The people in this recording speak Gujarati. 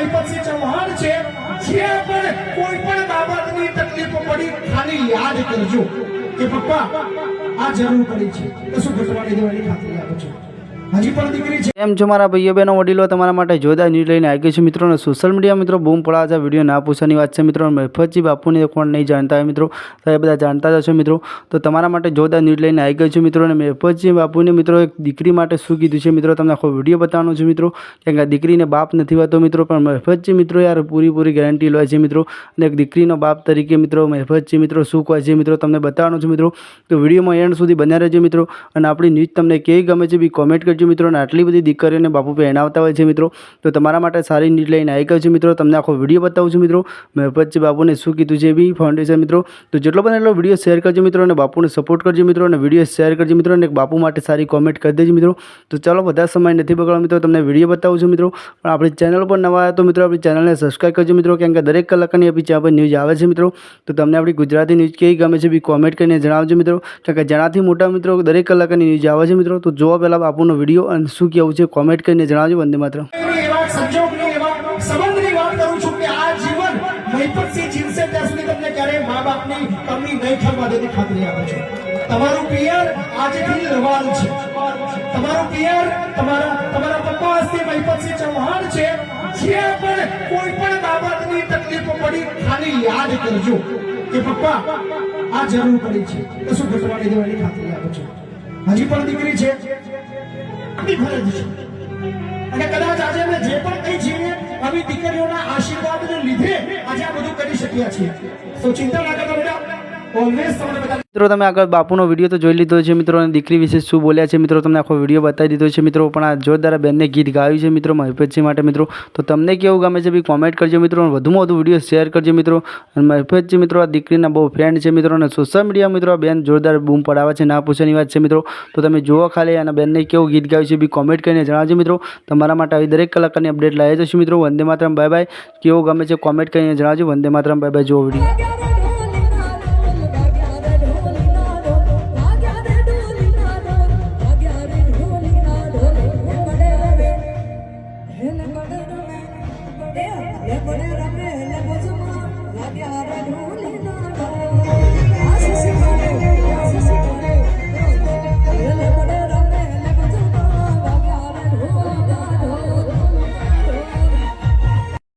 મહિપતસિંહ ચૌહાણ છે, જે પણ કોઈ પણ બાબતની તકલીફ પડી ખાલી યાદ કરજો કે પપ્પા આ જરૂર પડી છે તો શું ઘટવાની દેવાની ખાતરી આપો છો। હજી પણ દીકરી છે। એમ છો મારા ભાઈઓ બહેનો વડીલો, તમારા માટે જોરદાર ન્યૂઝ લઈને આવી ગઈ છે મિત્રો। સોશિયલ મીડિયા મિત્રો બૂમ પડાવે છે, વિડીયો ના પૂછવાની વાત છે મિત્રો। મહિપતસિંહ બાપુને કોણ નહીં જાણતા હોય મિત્રો, તો એ બધા જાણતા જ હશો મિત્રો। તો તમારા માટે જોરદાર ન્યૂઝ લઈને આવી ગઈ છે મિત્રો। અને મહિપતસિંહ બાપુને મિત્રો એક દીકરી માટે શું કીધું છે મિત્રો, તમને આખો વિડીયો બતાવવાનો છે મિત્રો। કેમ કે દીકરીને બાપ નથી હોતો મિત્રો, પણ મહિપતસિંહ મિત્રો યાર પૂરી ગેરંટી લે છે મિત્રો। અને એક દીકરીનો બાપ તરીકે મિત્રો મહિપતસિંહ મિત્રો શું કહે છે મિત્રો તમને બતાવવાનું છે મિત્રો। તો વિડીયોમાં એન્ડ સુધી બન્યા રહેજો મિત્રો। અને આપણી ન્યૂઝ તમને કેવી ગમે છે બી કોમેન્ટ કરજો મિત્રો। અને આટલી બધી દીકરીઓને બાપુ પહેણાવતા હોય છે મિત્રો, તો તમારા માટે સારી ન્યૂઝ લઈને આવી ગયો છે મિત્રો। તમને આખો વિડીયો બતાવું છું મિત્રો, મહિપતસિંહ બાપુને શું કીધું છે બી ફાઉન્ડેશન મિત્રો। તો જેટલો બને એટલો વિડીયો શેર કરજો મિત્રો, અને બાપુને સપોર્ટ કરજો મિત્રો। અને વિડીયો શેર કરજો મિત્રો, અને બાપુ માટે સારી કોમેન્ટ કરી દેજો મિત્રો। તો ચાલો વધારે સમય નથી બગાડો મિત્રો, તમને વિડીયો બતાવું છું મિત્રો। પણ આપણી ચેનલ પર નવા આવ્યા તો મિત્રો આપણી ચેનલને સબસ્ક્રાઈબ કરજો મિત્રો, કેમ કે દરેક કલાકની આપણી ચેનલ પર ન્યૂઝ આવે છે મિત્રો। તો તમને આપણી ગુજરાતી ન્યૂઝ કેવી ગમે છે બી કોમેન્ટ કરીને જણાવજો મિત્રો, કેમ કે જેનાથી મોટા મિત્રો દરેક કલાકની ન્યૂઝ આવે છે મિત્રો। તો જોવા પહેલાં બાપુનો વિડીયો અને શું કહેવું છે કોમેન્ટ કરીને જણાવજો। વંદે માતરમ। એવા સંજોગની એવા સંબંધની વાત કરું છું કે આ જીવન મહિપતસિંહ જીવશે ત્યાં સુધી તમને ક્યારેય મા બાપની કમી નહીં થવા દેવાની ખાતરી આપું છું। તમારું પિયર આજથી લવાલ છે, તમારું પિયર તમારા પપ્પા હસ્તે મહિપતસિંહ ચૌહાણ છે, જે પણ કોઈ પણ બાબતની તકલીફ પડી ખાલી યાદ કરજો કે પપ્પા આ જરૂર પડી છે તો શું ઘટવાની દેવાની ખાતરી આપો છો। હજી પણ દીકરી છે, આપણી ફરજ છે। અને કદાચ આજે અમે જે પણ કઈ છીએ આવી દીકરીઓના આશીર્વાદને લીધે આજે આ બધું કરી શક્યા છીએ। તો ચિંતા ના કરતા બેટા, ઓલવેઝ તમને બધા મિત્રો તમે આગળ બાપુનો વિડીયો તો જોઈ લીધો છે મિત્રો, અને દીકરી વિશે શું બોલ્યા છે મિત્રો તમને આખો વિડીયો બતાવી દીધો છે મિત્રો। પણ આ જોરદાર બેનને ગીત ગાયું છે મિત્રો મહિપતસિંહ માટે મિત્રો। તો તમને કેવું ગમે છે બી કોમેન્ટ કરજો મિત્રો, અને વધુમાં વધુ વિડીયો શેર કરજો મિત્રો। અને મહિપતસિંહ મિત્રો આ દીકરીના બહુ ફ્રેન્ડ છે મિત્રો, અને સોશિયલ મીડિયા મિત્રો આ બેન જોરદાર બૂમ પડાવે છે, ના પૂછવાની વાત છે મિત્રો। તો તમે જુઓ ખાલી અને બેનને કેવું ગીત ગાયું છે બી કોમેન્ટ કરીને જણાવજો મિત્રો। તમારા માટે આવી દરેક કલાકારની અપડેટ લાવી જશું મિત્રો। Vande Mataram, bye bye. કેવું ગમે છે કોમેન્ટ કરીને જણાવજો। Vande Mataram, bye bye. જુઓ વિડીયો।